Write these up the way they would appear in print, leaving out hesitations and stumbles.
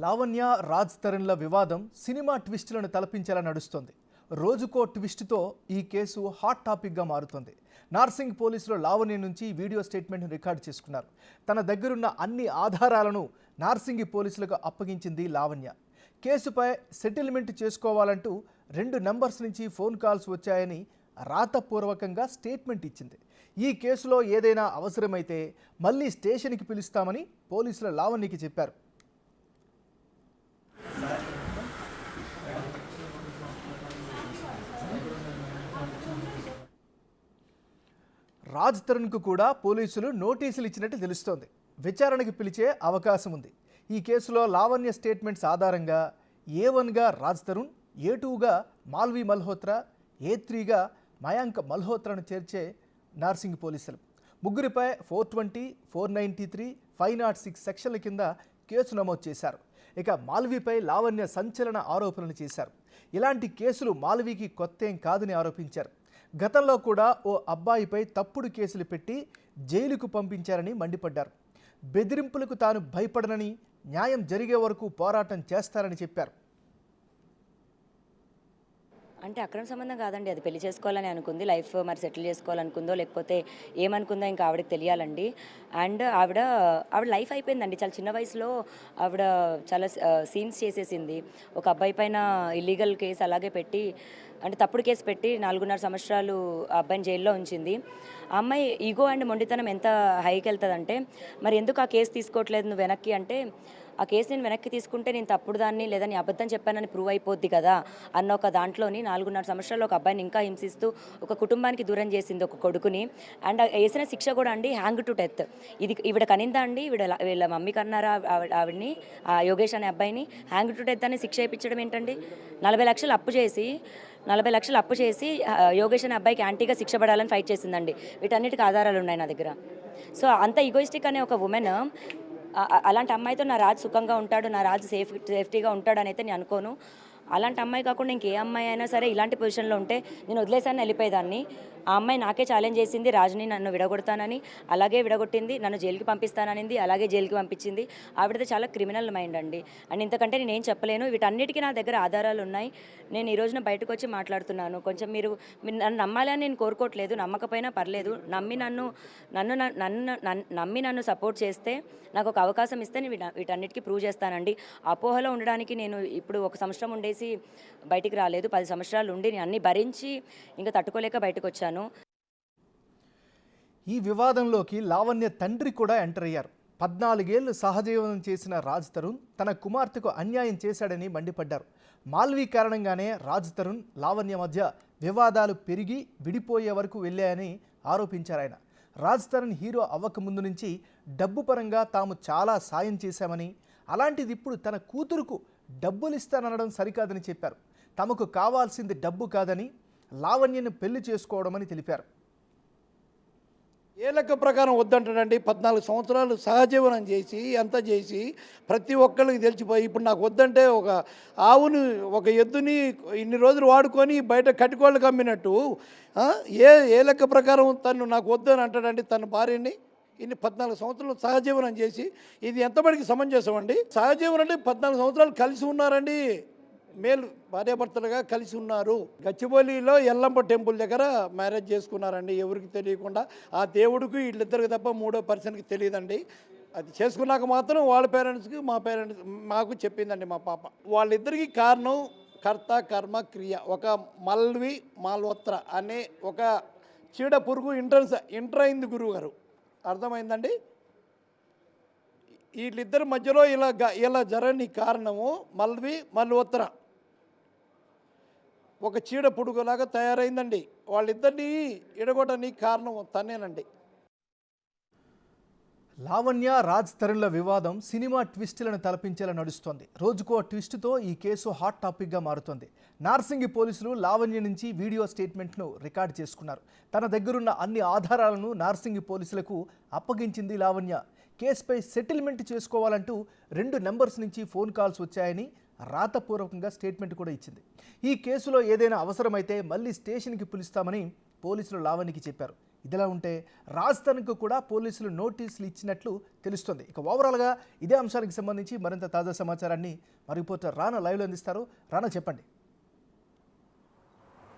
లావణ్య రాజ్ తరుణ్ల వివాదం సినిమా ట్విస్టులను తలపించేలా నడుస్తోంది. రోజుకో ట్విస్టుతో ఈ కేసు హాట్ టాపిక్గా మారుతోంది. నార్సింగ్ పోలీసులు లావణ్య నుంచి వీడియో స్టేట్మెంట్ను రికార్డు చేసుకున్నారు. తన దగ్గరున్న అన్ని ఆధారాలను నార్సింగి పోలీసులకు అప్పగించింది లావణ్య. కేసుపై సెటిల్మెంట్ చేసుకోవాలంటూ 2 నంబర్స్ నుంచి ఫోన్ కాల్స్ వచ్చాయని రాతపూర్వకంగా స్టేట్మెంట్ ఇచ్చింది. ఈ కేసులో ఏదైనా అవసరమైతే మళ్ళీ స్టేషన్కి పిలుస్తామని పోలీసులు లావణ్యకి చెప్పారు. రాజ్ తరుణ్కు కూడా పోలీసులు నోటీసులు ఇచ్చినట్టు తెలుస్తోంది. విచారణకు పిలిచే అవకాశం ఉంది. ఈ కేసులో లావణ్య స్టేట్మెంట్స్ ఆధారంగా A1గా రాజ్ తరుణ్, A2గా మాల్వి మల్హోత్రా, A3గా మయాంక్ మల్హోత్రాను చేర్చే నార్సింగ్ పోలీసులు ముగ్గురిపై 420, 493, 506 సెక్షన్ల కింద కేసు నమోదు చేశారు. ఇక మాల్వీపై లావణ్య సంచలన ఆరోపణలు చేశారు. ఇలాంటి కేసులు మాల్వీకి కొత్తేం కాదని ఆరోపించారు. గతంలో కూడా ఓ అబ్బాయిపై తప్పుడు కేసులు పెట్టి జైలుకు పంపించారని మండిపడ్డారు. బెదిరింపులకు తాను భయపడనని, న్యాయం జరిగే వరకు పోరాటం చేస్తారని చెప్పారు. అంటే అక్రమ సంబంధం కాదండి, అది పెళ్లి చేసుకోవాలని అనుకుంది, లైఫ్ మరి సెటిల్ చేసుకోవాలనుకుందో లేకపోతే ఏమనుకుందో ఇంకా ఆవిడకి తెలియాలండి. అండ్ ఆవిడ లైఫ్ అయిపోయిందండి. చాలా చిన్న వయసులో ఆవిడ చాలా సీన్స్ చేసేసింది. ఒక అబ్బాయి పైన ఇల్లీగల్ కేసు అలాగే పెట్టి, అంటే తప్పుడు కేసు పెట్టి 4.5 సంవత్సరాలు ఆ అబ్బాయిని జైల్లో ఉంచింది. ఆ అమ్మాయి ఈగో అండ్ మొండితనం ఎంత హైకి వెళ్తుందంటే, మరి ఎందుకు ఆ కేసు తీసుకోవట్లేదు నువ్వు వెనక్కి అంటే, ఆ కేసు నేను వెనక్కి తీసుకుంటే నేను తప్పుడు దాన్ని లేదా నీ అబద్ధం చెప్పానని ప్రూవ్ అయిపోద్ది కదా అన్న ఒక దాంట్లోని 4.5 సంవత్సరాలు ఒక అబ్బాయిని ఇంకా హింసిస్తూ ఒక కుటుంబానికి దూరం చేసింది, ఒక కొడుకుని. అండ్ వేసిన శిక్ష కూడా అండి హ్యాంగ్ టు డెత్. ఇది ఈవిడ కనిందా అండి, వీళ్ళ మమ్మీ కన్నారా ఆవిడని, ఆ యోగేష్ అనే అబ్బాయిని హ్యాంగ్ టు డెత్ అని శిక్ష వేయించడం ఏంటండి? 40 లక్షలు అప్పు చేసి యోగేష్ అనే అబ్బాయికి యాంటీగా శిక్ష పడాలని ఫైట్ చేసిందండి. వీటన్నిటికీ ఆధారాలు ఉన్నాయి నా దగ్గర. సో అంత ఈగోయిస్టిక్ అనే ఒక ఉమెన్, అలాంటి అమ్మాయితో నా రాజు సుఖంగా ఉంటాడు, నా రాజు సేఫ్టీగా ఉంటాడు అని అయితే నేను అనుకోను. అలాంటి అమ్మాయి కాకుండా ఇంకే అమ్మాయి అయినా సరే ఇలాంటి పొజిషన్లో ఉంటే నేను వదిలేసాను, వెళ్ళిపోయేదాన్ని. ఆ అమ్మాయి నాకే ఛాలెంజ్ చేసింది, రాజుని నన్ను విడగొడతానని. అలాగే విడగొట్టింది, నన్ను జైలుకి పంపిస్తాననింది, అలాగే జైలుకి పంపించింది. ఆవిడతో చాలా క్రిమినల్ మైండ్ అండి. అండ్ ఇంతకంటే నేనేం చెప్పలేను. వీటన్నిటికీ నా దగ్గర ఆధారాలు ఉన్నాయి. నేను ఈ రోజున బయటకు వచ్చి మాట్లాడుతున్నాను. కొంచెం మీరు నన్ను నమ్మాలని నేను కోరుకోవట్లేదు, నమ్మకపోయినా పర్లేదు. నమ్మి నన్ను సపోర్ట్ చేస్తే, నాకు ఒక అవకాశం ఇస్తే నేను వీటన్నిటికీ ప్రూవ్ చేస్తానండి. అపోహలో ఉండడానికి నేను ఇప్పుడు 1 సంవత్సరం ఉండేసి బయటికి రాలేదు. 10 సంవత్సరాలు ఉండి నేను అన్ని భరించి ఇంకా తట్టుకోలేక బయటకు వచ్చాను. ఈ వివాదంలోకి లావణ్య తండ్రి కూడా ఎంటర్ అయ్యారు. 14 ఏళ్లు సహజీవనం చేసిన రాజ్ తరుణ్ తన కుమార్తెకు అన్యాయం చేశాడని మండిపడ్డారు. మాల్వీ కారణంగానే రాజ్ తరుణ్, లావణ్య మధ్య వివాదాలు పెరిగి విడిపోయే వరకు వెళ్ళాయని ఆరోపించారు ఆయన. రాజ్ తరుణ్ హీరో అవ్వకముందు నుంచి డబ్బు పరంగా తాము చాలా సాయం చేశామని, అలాంటిది ఇప్పుడు తన కూతురుకు డబ్బులు ఇస్తాననడం సరికాదని చెప్పారు. తమకు కావాల్సింది డబ్బు కాదని, లావణ్యను పెళ్లి చేసుకోవడమని తెలిపారు. ఏ లెక్క ప్రకారం వద్దంటాడండి? 14 సంవత్సరాలు సహజీవనం చేసి అంతా చేసి ప్రతి ఒక్కరికి తెలిసిపోయి ఇప్పుడు నాకు వద్దంటే, ఒక ఆవుని, ఒక ఎద్దుని ఇన్ని రోజులు వాడుకొని బయట కట్టుకోళ్ళకి అమ్మినట్టు ఏ లెక్క ప్రకారం తను నాకు వద్దని అంటాడండి తన భార్యని? ఇన్ని 14 సంవత్సరాలు సహజీవనం చేసి ఇది ఎంతమందికి సమంజసం అండి? సహజీవనం అంటే 14 సంవత్సరాలు కలిసి ఉన్నారండి, మేలు భార్యాభర్తలుగా కలిసి ఉన్నారు. గచ్చిబౌలిలో ఎల్లంప టెంపుల్ దగ్గర మ్యారేజ్ చేసుకున్నారండి, ఎవరికి తెలియకుండా. ఆ దేవుడికి వీళ్ళిద్దరికి తప్ప 3వ పర్సన్కి తెలియదండి. అది చేసుకున్నాక మాత్రం వాళ్ళ పేరెంట్స్కి మాకు చెప్పిందండి మా పాప. వాళ్ళిద్దరికి కారణం కర్త కర్మ క్రియ. ఒక మాల్వి మల్హోత్రా అనే ఒక చీడ పురుగు ఎంటర్ అయింది గురువు గారు, అర్థమైందండి? వీళ్ళిద్దరి మధ్యలో ఇలా జరగని కారణము మాల్వి మల్హోత్రా ఒక చీడ పురుగులాగా తయారైందండి. వాళ్ళిద్దరినీ ఎడగొట్టడానికి కారణం తనేనండి. లావణ్య రాజ్ తరుణ్ల వివాదం సినిమా ట్విస్టులను తలపించేలా నడుస్తోంది. రోజుకో ట్విస్టుతో ఈ కేసు హాట్ టాపిక్గా మారుతోంది. నార్సింగి పోలీసులు లావణ్య నుంచి వీడియో స్టేట్మెంట్ను రికార్డు చేసుకున్నారు. తన దగ్గరున్న అన్ని ఆధారాలను నార్సింగి పోలీసులకు అప్పగించింది లావణ్య. కేసుపై సెటిల్మెంట్ చేసుకోవాలంటూ 2 నంబర్స్ నుంచి ఫోన్ కాల్స్ వచ్చాయని రాతపూర్వకంగా స్టేట్మెంట్ కూడా ఇచ్చింది. ఈ కేసులో ఏదైనా అవసరమైతే మళ్ళీ స్టేషన్కి పిలుస్తామని పోలీసులు లావణ్యకి చెప్పారు. ఇదిలా ఉంటే రాజ్ తరుణ్కు కూడా పోలీసులు నోటీసులు ఇచ్చినట్లు తెలుస్తుంది. ఇక ఓవరాల్గా ఇదే అంశానికి సంబంధించి మరింత తాజా సమాచారాన్ని మా రిపోర్టర్ రానా లైవ్లో అందిస్తారు. రానా, చెప్పండి.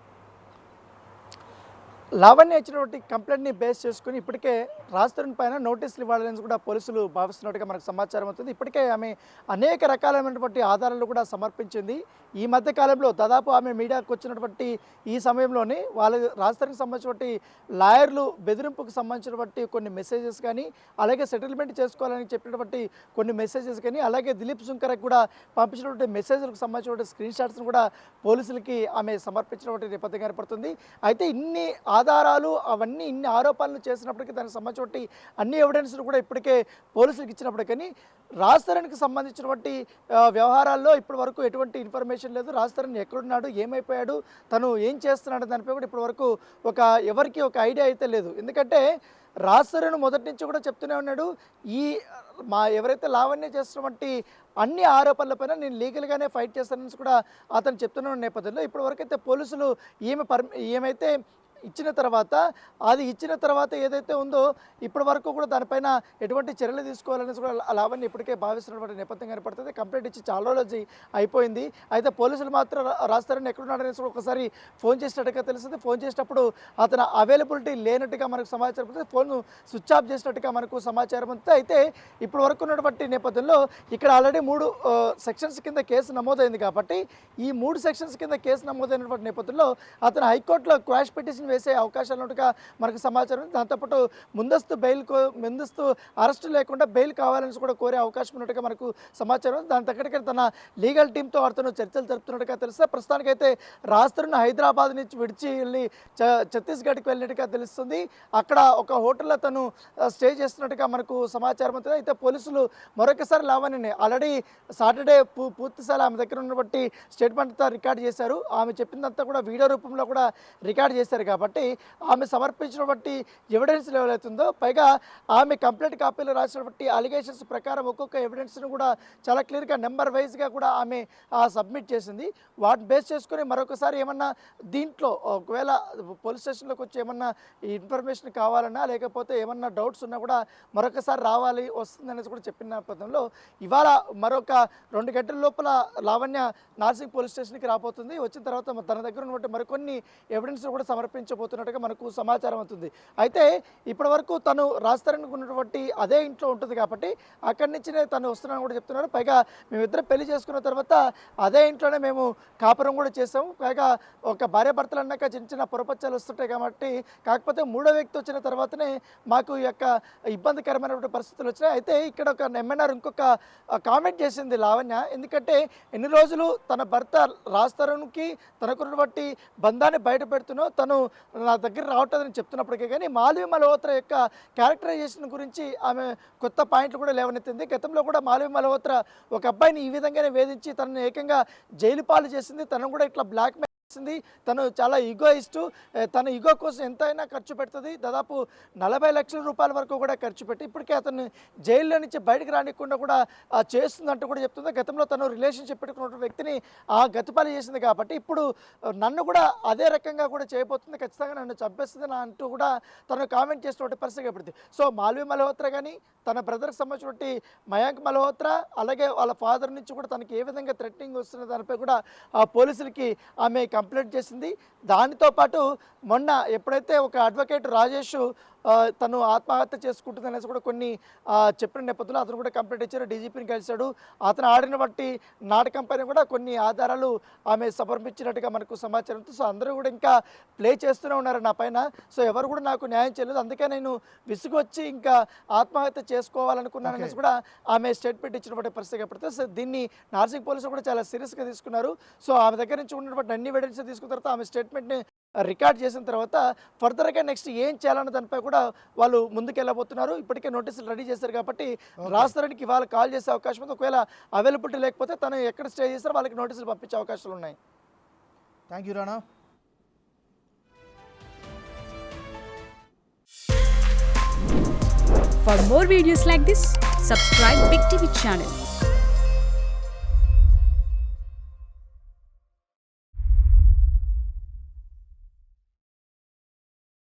లావణ్య ఇచ్చినటువంటి కంప్లైంట్ని బేస్ చేసుకుని ఇప్పటికే రాజ్ తరుణ్ పైన నోటీసులు ఇవ్వాలని కూడా పోలీసులు భావిస్తున్నట్టుగా మనకు సమాచారం అవుతుంది. ఇప్పటికే ఆమె అనేక రకాలైనటువంటి ఆధారాలు కూడా సమర్పించింది. ఈ మధ్య కాలంలో దాదాపు ఆమె మీడియాకు వచ్చినటువంటి ఈ సమయంలోనే వాళ్ళు రాజ్ తరుణ్కి సంబంధించినటువంటి లాయర్లు బెదిరింపుకు సంబంధించినటువంటి కొన్ని మెసేజెస్ కానీ, అలాగే సెటిల్మెంట్ చేసుకోవాలని చెప్పినటువంటి కొన్ని మెసేజెస్ కానీ, అలాగే దిలీప్ శుంకర్కి కూడా పంపించినటువంటి మెసేజ్లకు సంబంధించినటువంటి స్క్రీన్ షాట్స్ను కూడా పోలీసులకి ఆమె సమర్పించినటువంటి నేపథ్యం కనపడుతుంది. అయితే ఇన్ని ఆధారాలు అవన్నీ ఇన్ని ఆరోపణలు చేసినప్పటికీ దానికి సంబంధించినటువంటి అన్ని ఎవిడెన్స్లు కూడా ఇప్పటికే పోలీసులకు ఇచ్చినప్పటికీ రాజ్ తరుణ్కి సంబంధించినటువంటి వ్యవహారాల్లో ఇప్పటి వరకు ఎటువంటి ఇన్ఫర్మేషన్ లేదు. రాజ్ తరుణ్ ఎక్కడున్నాడు, ఏమైపోయాడు, తను ఏం చేస్తున్నాడు దానిపై కూడా ఇప్పటి వరకు ఎవరికి ఒక ఐడియా అయితే లేదు. ఎందుకంటే రాజ్ తరుణ్ మొదటి నుంచి కూడా చెప్తూనే ఉన్నాడు, ఎవరైతే లావణ్య చేస్తున్నటువంటి అన్ని ఆరోపణలపైన నేను లీగల్గానే ఫైట్ చేస్తానని కూడా అతను చెప్తున్న నేపథ్యంలో ఇప్పటి వరకు అయితే పోలీసులు ఏమైతే ఇచ్చిన తర్వాత ఏదైతే ఉందో ఇప్పటి వరకు కూడా దానిపైన ఎటువంటి చర్యలు తీసుకోవాలని కూడా లావణ్య ఇప్పటికే భావిస్తున్నటువంటి నేపథ్యం కనపడుతుంది. కంప్లైంట్ ఇచ్చి చాలా రోజులు అయిపోయింది. అయితే పోలీసులు మాత్రం రాజ్ తరుణ్ ఎక్కడున్నాడనేసి ఒకసారి ఫోన్ చేసినట్టుగా తెలుస్తుంది. ఫోన్ చేసినప్పుడు అతను అవైలబిలిటీ లేనట్టుగా మనకు సమాచారం ఉంటుంది. ఫోన్ స్విచ్ ఆఫ్ చేసినట్టుగా మనకు సమాచారం ఉంది. అయితే ఇప్పటి వరకు ఉన్నటువంటి నేపథ్యంలో ఇక్కడ ఆల్రెడీ 3 సెక్షన్స్ కింద కేసు నమోదైంది కాబట్టి ఈ 3 సెక్షన్స్ కింద కేసు నమోదైనటువంటి నేపథ్యంలో అతను హైకోర్టులో క్వాష్ పిటిషన్ వేసే అవకాశాలు ఉన్నట్టుగా మనకు సమాచారం ఉంది. దాంతోపాటు ముందస్తు అరెస్టు లేకుండా బెయిల్ కావాలని కూడా కోరే అవకాశం ఉన్నట్టుగా మనకు సమాచారం ఉంది. దాని తగ్గట్టుగా తన లీగల్ టీంతో వారితో చర్చలు జరుపుతున్నట్టుగా తెలుస్తుంది. ప్రస్తుతానికైతే రాజ్ తరుణ్ హైదరాబాద్ నుంచి విడిచి వెళ్ళి ఛత్తీస్గఢ్కి వెళ్ళినట్టుగా తెలుస్తుంది. అక్కడ ఒక హోటల్లో తను స్టే చేస్తున్నట్టుగా మనకు సమాచారం అవుతుంది. అయితే పోలీసులు మరొకసారి లావణ్యని ఆల్రెడీ సాటర్డే పూర్తిసారి ఆమె దగ్గర ఉన్నటువంటి స్టేట్మెంట్తో రికార్డ్ చేశారు. ఆమె చెప్పిందంతా కూడా వీడియో రూపంలో కూడా రికార్డ్ చేశారు కాబట్టి ఆమె సమర్పించినటువంటి ఎవిడెన్స్ ఏవైతుందో, పైగా ఆమె కంప్లైంట్ కాపీలో రాసినటువంటి అలిగేషన్స్ ప్రకారం ఒక్కొక్క ఎవిడెన్స్ను కూడా చాలా క్లియర్గా నెంబర్ వైజ్గా కూడా ఆమె సబ్మిట్ చేసింది. వాటిని బేస్ చేసుకొని మరొకసారి ఏమన్నా దీంట్లో ఒకవేళ పోలీస్ స్టేషన్లోకి వచ్చి ఏమన్నా ఇన్ఫర్మేషన్ కావాలన్నా లేకపోతే ఏమన్నా డౌట్స్ ఉన్నా కూడా మరొకసారి వస్తుంది అనేసి కూడా చెప్పిన నేపథ్యంలో ఇవాళ మరొక 2 గంటల లోపల లావణ్య నార్సింగ్ పోలీస్ స్టేషన్కి రాబోతుంది. వచ్చిన తర్వాత తన దగ్గర ఉన్నటువంటి మరికొన్ని ఎవిడెన్స్ కూడా సమర్పించబోతున్నట్టుగా మనకు సమాచారం అవుతుంది. అయితే ఇప్పటి వరకు తను రాజ్ తరుణ్కు ఉన్నటువంటి అదే ఇంట్లో ఉంటుంది కాబట్టి అక్కడి నుంచినే తను వస్తున్నాను కూడా చెప్తున్నారు. పైగా మేమిద్దరం పెళ్లి చేసుకున్న తర్వాత అదే ఇంట్లోనే మేము కాపురం కూడా చేసాము. పైగా ఒక భార్యాభర్తలు అన్నాక చిన్న పొరపచ్చాలు వస్తుంటాయి కాబట్టి, కాకపోతే 3వ వ్యక్తి వచ్చిన తర్వాతనే మాకు ఈ యొక్క ఇబ్బందికరమైనటువంటి పరిస్థితులు వచ్చినాయి. అయితే ఇక్కడ ఒక ఎంఎన్ఆర్ ఇంకొక కామెంట్ చేసింది లావణ్య. ఎందుకంటే ఎన్ని రోజులు తన భర్త రాజ్ తరుణ్కి తనకున్నటువంటి బంధాన్ని బయట పెడుతున్నావు, తను నా దగ్గర రావట్లేదని చెప్తున్నప్పటికీ కానీ మాల్వి మల్హోత్రా యొక్క క్యారెక్టరైజేషన్ గురించి ఆమె కొత్త పాయింట్లు కూడా లేవనెత్తింది. గతంలో కూడా మాల్వి మల్హోత్రా ఒక అబ్బాయిని ఈ విధంగానే వేధించి తనను ఏకంగా జైలు పాలు చేసింది. తను కూడా ఇట్లా బ్లాక్ తను చాలా ఈగోయిస్టు, తన ఈగో కోసం ఎంతైనా ఖర్చు పెడుతుంది. దాదాపు 40 లక్షల రూపాయల వరకు కూడా ఖర్చు పెట్టి ఇప్పటికే అతను జైల్లో నుంచి బయటకు రానికుండా కూడా చేస్తుందంటూ కూడా చెప్తుంది. గతంలో తను రిలేషన్షిప్ పెట్టుకున్న వ్యక్తిని గతిపాలు చేసింది కాబట్టి ఇప్పుడు నన్ను కూడా అదే రకంగా కూడా చేయబోతుంది, ఖచ్చితంగా నన్ను చంపేస్తుంది అంటూ కూడా తను కామెంట్ చేసినటువంటి పరిస్థితి ఏర్పడింది. సో మాల్వి మల్హోత్రా కానీ తన బ్రదర్కి సంబంధించినటువంటి మయాంక్ మల్హోత్రా అలాగే వాళ్ళ ఫాదర్ నుంచి కూడా తనకి ఏ విధంగా థ్రెటనింగ్ వస్తున్న దానిపై కూడా పోలీసులకి ఆమె కంప్లైంట్ చేసింది. దానితో పాటు మొన్న ఎప్పుడైతే ఒక అడ్వకేట్ రాజేష్ తను ఆత్మహత్య చేసుకుంటుంది అనేసి కూడా కొన్ని చెప్పిన నేపథ్యంలో అతను కూడా కంప్లైంట్ ఇచ్చారు. డీజీపీని కలిశాడు. అతను ఆడిన బట్టి నాటకం పైన కూడా కొన్ని ఆధారాలు ఆమె సమర్పించినట్టుగా మనకు సమాచారం. సో అందరూ కూడా ఇంకా ప్లే చేస్తూనే ఉన్నారు నా పైన. సో ఎవరు కూడా నాకు న్యాయం చేయలేదు, అందుకే నేను విసుగొచ్చి ఇంకా ఆత్మహత్య చేసుకోవాలనుకున్నాను అనేసి కూడా ఆమె స్టేట్మెంట్ ఇచ్చినటువంటి పరిస్థితి ఏర్పడుతుంది. సో దీన్ని నార్సింగ్ పోలీసులు కూడా చాలా సీరియస్గా తీసుకున్నారు. సో ఆమె దగ్గర నుంచి ఉన్నటువంటి అన్ని ఎవిడెన్స్ తీసుకున్న తర్వాత ఆమె స్టేట్మెంట్ని రికార్డ్ చేసిన తర్వాత ఫర్దర్గా నెక్స్ట్ ఏం చేయాలన్న దానిపై కూడా వాళ్ళు ముందుకెళ్ళబోతున్నారు. ఇప్పటికే నోటీసులు రెడీ చేశారు కాబట్టి రాజ్ తరుణ్కి ఇవాళ కాల్ చేసే అవకాశం ఉంది. ఒకవేళ అవైలబిలిటీ లేకపోతే తను ఎక్కడ స్టే చేస్తారో వాళ్ళకి నోటీసులు పంపించే అవకాశాలు ఉన్నాయి. Thank you Rana. For more videos like this, subscribe Big TV channel.